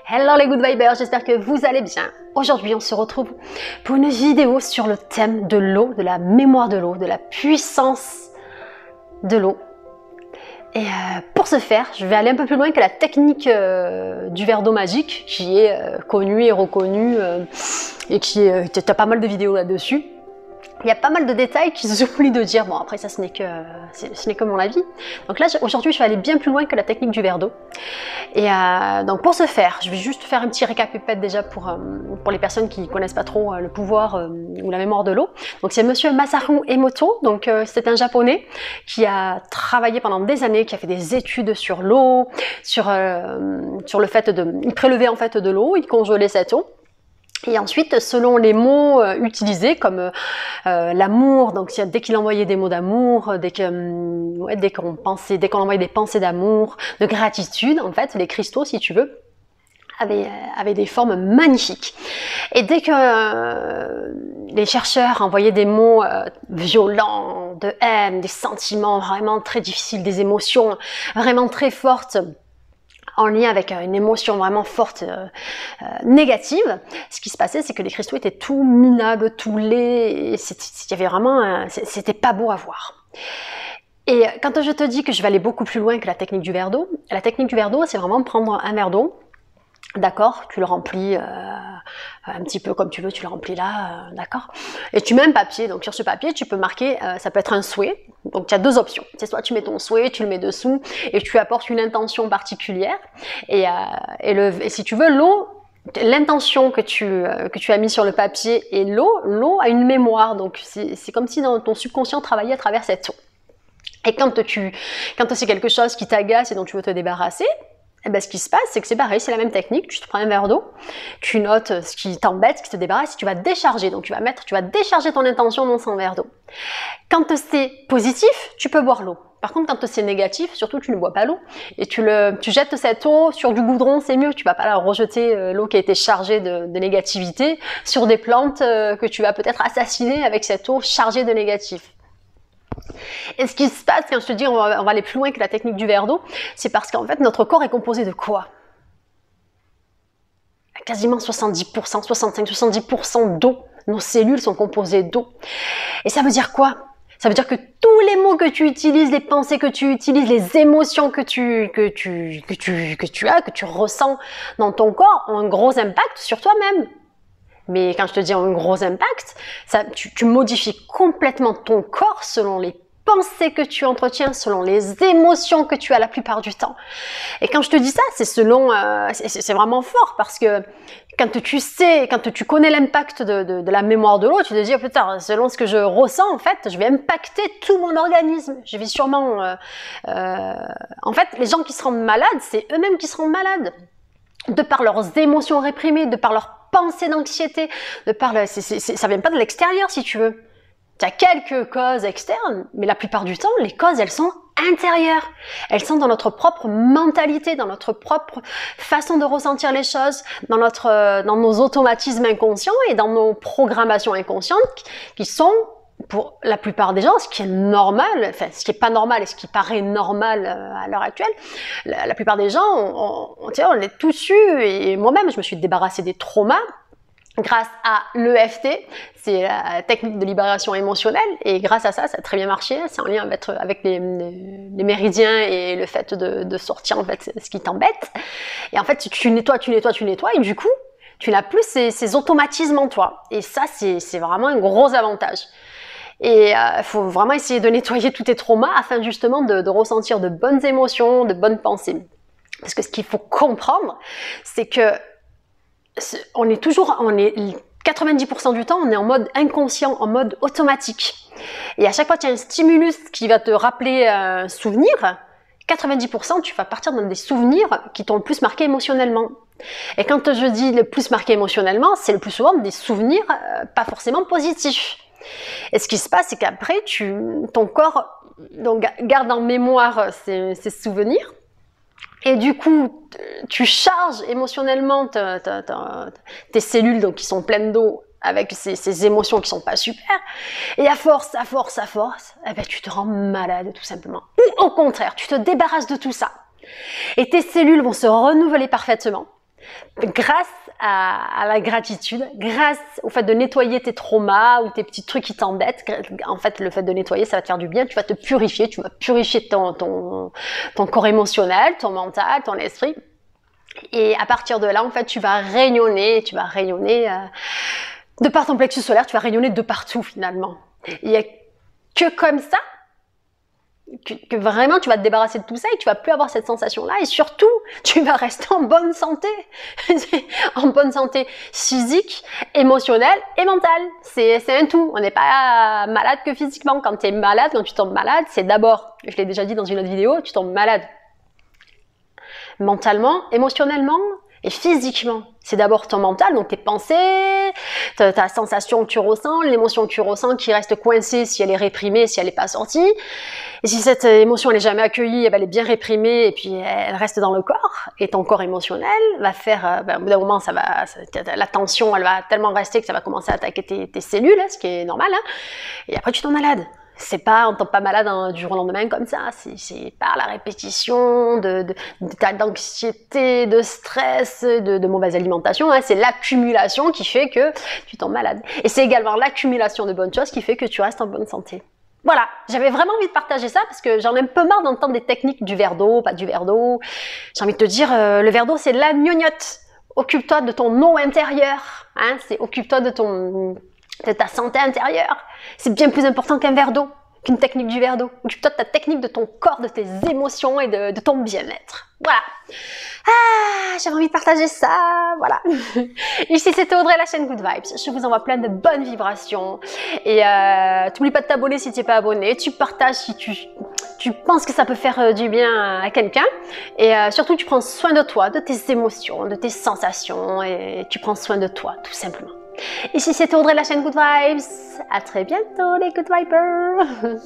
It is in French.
Hello les good vibers, j'espère que vous allez bien. Aujourd'hui on se retrouve pour une vidéo sur le thème de l'eau, de la mémoire de l'eau, de la puissance de l'eau. Et pour ce faire, je vais aller un peu plus loin que la technique du verre d'eau magique, qui est connue et reconnue et qui t'as pas mal de vidéos là-dessus. Il y a pas mal de détails qui s'oublient de dire. Bon, après ça, ce n'est que mon avis. Donc là, aujourd'hui, je vais aller bien plus loin que la technique du verre d'eau. Et donc pour ce faire, je vais juste faire un petit récapitulatif déjà pour les personnes qui ne connaissent pas trop le pouvoir ou la mémoire de l'eau. Donc c'est Monsieur Masaru Emoto. Donc c'est un japonais qui a travaillé pendant des années, qui a fait des études sur l'eau, sur le fait il prélevait en fait de l'eau, il congelait cette eau. Et ensuite, selon les mots utilisés, comme l'amour, donc dès qu'il envoyait des mots d'amour, dès qu'on envoyait des pensées d'amour, de gratitude, en fait, les cristaux, si tu veux, avaient des formes magnifiques. Et dès que les chercheurs envoyaient des mots violents, de haine, des sentiments vraiment très difficiles, des émotions vraiment très fortes, en lien avec une émotion vraiment forte négative, ce qui se passait, c'est que les cristaux étaient tout minables, tout laids, c'était pas beau à voir. Et quand je te dis que je vais aller beaucoup plus loin que la technique du verre d'eau, la technique du verre d'eau, c'est vraiment prendre un verre d'eau, d'accord, tu le remplis un petit peu comme tu veux, tu le remplis là, d'accord. Et tu mets un papier, donc sur ce papier, tu peux marquer, ça peut être un souhait. Donc tu as deux options. C'est soit tu mets ton souhait, tu le mets dessous et tu apportes une intention particulière. Et si tu veux, l'eau, l'intention que tu as mis sur le papier et l'eau a une mémoire. Donc c'est comme si ton subconscient travaillait à travers cette eau. Et quand c'est quelque chose qui t'agace et dont tu veux te débarrasser, eh ben, ce qui se passe, c'est que c'est pareil, c'est la même technique. Tu te prends un verre d'eau, tu notes ce qui t'embête, ce qui te débarrasse, et tu vas décharger. Donc tu vas décharger ton intention dans son verre d'eau. Quand c'est positif, tu peux boire l'eau. Par contre, quand c'est négatif, surtout tu ne bois pas l'eau et tu jettes cette eau sur du goudron, c'est mieux. Tu vas pas la rejeter, l'eau qui a été chargée de négativité, sur des plantes que tu vas peut-être assassiner avec cette eau chargée de négatif. Et ce qui se passe quand je te dis on va aller plus loin que la technique du verre d'eau, c'est parce qu'en fait notre corps est composé de quoi? Quasiment 70%, 65-70% d'eau. Nos cellules sont composées d'eau. Et ça veut dire quoi? Ça veut dire que tous les mots que tu utilises, les pensées que tu utilises, les émotions que tu ressens dans ton corps ont un gros impact sur toi-même. Mais quand je te dis un gros impact, tu modifies complètement ton corps selon les pensées que tu entretiens, selon les émotions que tu as la plupart du temps. Et quand je te dis ça, c'est vraiment fort parce que quand tu connais l'impact de la mémoire de l'eau, tu te dis, oh putain, selon ce que je ressens, en fait, je vais impacter tout mon organisme. Je vais sûrement... en fait, les gens qui se rendent malades, c'est eux-mêmes qui se rendent malades. De par leurs émotions réprimées, de par leurs pensées d'anxiété, ça vient pas de l'extérieur si tu veux. Tu as quelques causes externes, mais la plupart du temps, les causes, elles sont intérieures. Elles sont dans notre propre mentalité, dans notre propre façon de ressentir les choses, dans nos automatismes inconscients et dans nos programmations inconscientes qui sont, pour la plupart des gens, ce qui est normal, enfin ce qui est pas normal et ce qui paraît normal à l'heure actuelle, la plupart des gens, on est tous eus, et moi-même je me suis débarrassée des traumas grâce à l'EFT, c'est la technique de libération émotionnelle, et grâce à ça, ça a très bien marché, c'est en lien avec les méridiens et le fait de sortir en fait ce qui t'embête. Et en fait, tu nettoies, et du coup, tu n'as plus ces automatismes en toi. Et ça, c'est vraiment un gros avantage. Et il faut vraiment essayer de nettoyer tous tes traumas afin justement de ressentir de bonnes émotions, de bonnes pensées. Parce que ce qu'il faut comprendre, c'est que 90% du temps, on est en mode inconscient, en mode automatique. Et à chaque fois qu'il y a un stimulus qui va te rappeler un souvenir, 90%, tu vas partir dans des souvenirs qui t'ont le plus marqué émotionnellement. Et quand je dis le plus marqué émotionnellement, c'est le plus souvent des souvenirs pas forcément positifs. Et ce qui se passe, c'est qu'après, ton corps garde en mémoire ces souvenirs. Et du coup, tu charges émotionnellement tes cellules donc, qui sont pleines d'eau avec ces émotions qui sont pas super. Et à force, eh ben, tu te rends malade tout simplement. Ou au contraire, tu te débarrasses de tout ça. Et tes cellules vont se renouveler parfaitement. grâce à la gratitude, grâce au fait de nettoyer tes traumas ou tes petits trucs qui t'embêtent. En fait, le fait de nettoyer, ça va te faire du bien. Tu vas te purifier, tu vas purifier ton corps émotionnel, ton mental, ton esprit. Et à partir de là, en fait, tu vas rayonner de par ton plexus solaire, tu vas rayonner de partout finalement. Il n'y a que comme ça que vraiment tu vas te débarrasser de tout ça et tu vas plus avoir cette sensation là et surtout tu vas rester en bonne santé en bonne santé physique, émotionnelle et mentale. C'est un tout. On n'est pas malade que physiquement. Quand tu es malade, quand tu tombes malade, c'est d'abord, je l'ai déjà dit dans une autre vidéo, tu tombes malade mentalement, émotionnellement et physiquement. C'est d'abord ton mental, donc tes pensées, ta sensation que tu ressens, l'émotion que tu ressens qui reste coincée si elle est réprimée, si elle n'est pas sortie. Et si cette émotion elle est jamais accueillie, elle est bien réprimée et puis elle reste dans le corps. Et ton corps émotionnel va faire, au bout d'un moment, la tension, elle va tellement rester que ça va commencer à attaquer tes cellules, ce qui est normal. Hein. Et après tu tombes malade. On tombe pas malade du jour au lendemain comme ça, c'est par la répétition d'anxiété, de stress, de mauvaise alimentation, hein. C'est l'accumulation qui fait que tu tombes malade. Et c'est également l'accumulation de bonnes choses qui fait que tu restes en bonne santé. Voilà, j'avais vraiment envie de partager ça parce que j'en ai un peu marre d'entendre des techniques du verre d'eau, pas du verre d'eau. J'ai envie de te dire, le verre d'eau c'est de la gnognotte. Occupe-toi de ton eau intérieure, hein. Occupe-toi de ta santé intérieure. C'est bien plus important qu'un verre d'eau, qu'une technique du verre d'eau. Occupe-toi de ta technique, de ton corps, de tes émotions et de ton bien-être. Voilà. Ah, j'avais envie de partager ça, voilà. Ici c'était Audrey, la chaîne Good Vibes. Je vous envoie plein de bonnes vibrations. Et t'oublies pas de t'abonner si tu n'es pas abonné. Tu partages si tu penses que ça peut faire du bien à quelqu'un. Et surtout, tu prends soin de toi, de tes émotions, de tes sensations. Et tu prends soin de toi, tout simplement. Ici c'était Audrey, la chaîne Good Vibes. À très bientôt les Good Vibers.